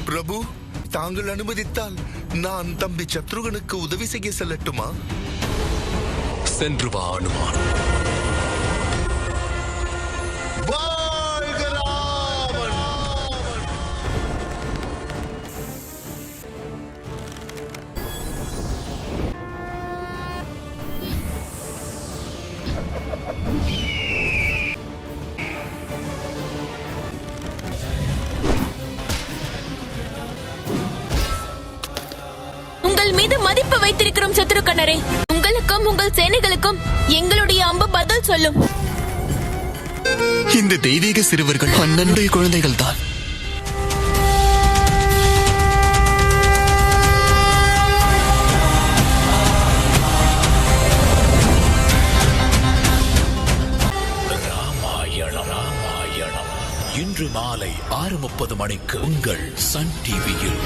பிரபு, தாங்கள் அனுமதித்தால் நான் தம்பி சத்ருகனுக்கு உதவி செய்ய செல்லட்டுமா? சென்று வா அனுமான். உங்கள் மீது மதிப்பு வைத்திருக்கிறோம் சத்ருகனரே. உங்களுக்கும் உங்கள் சேனைகளுக்கும் எங்களுடைய அம்பு பதில் சொல்லும். இந்த தெய்வீக சிறுவர்கள் அண்ணனுடைய குழந்தைகள் தான். இன்று மாலை 6:30 மணிக்கு உங்கள் சன் டிவியில்.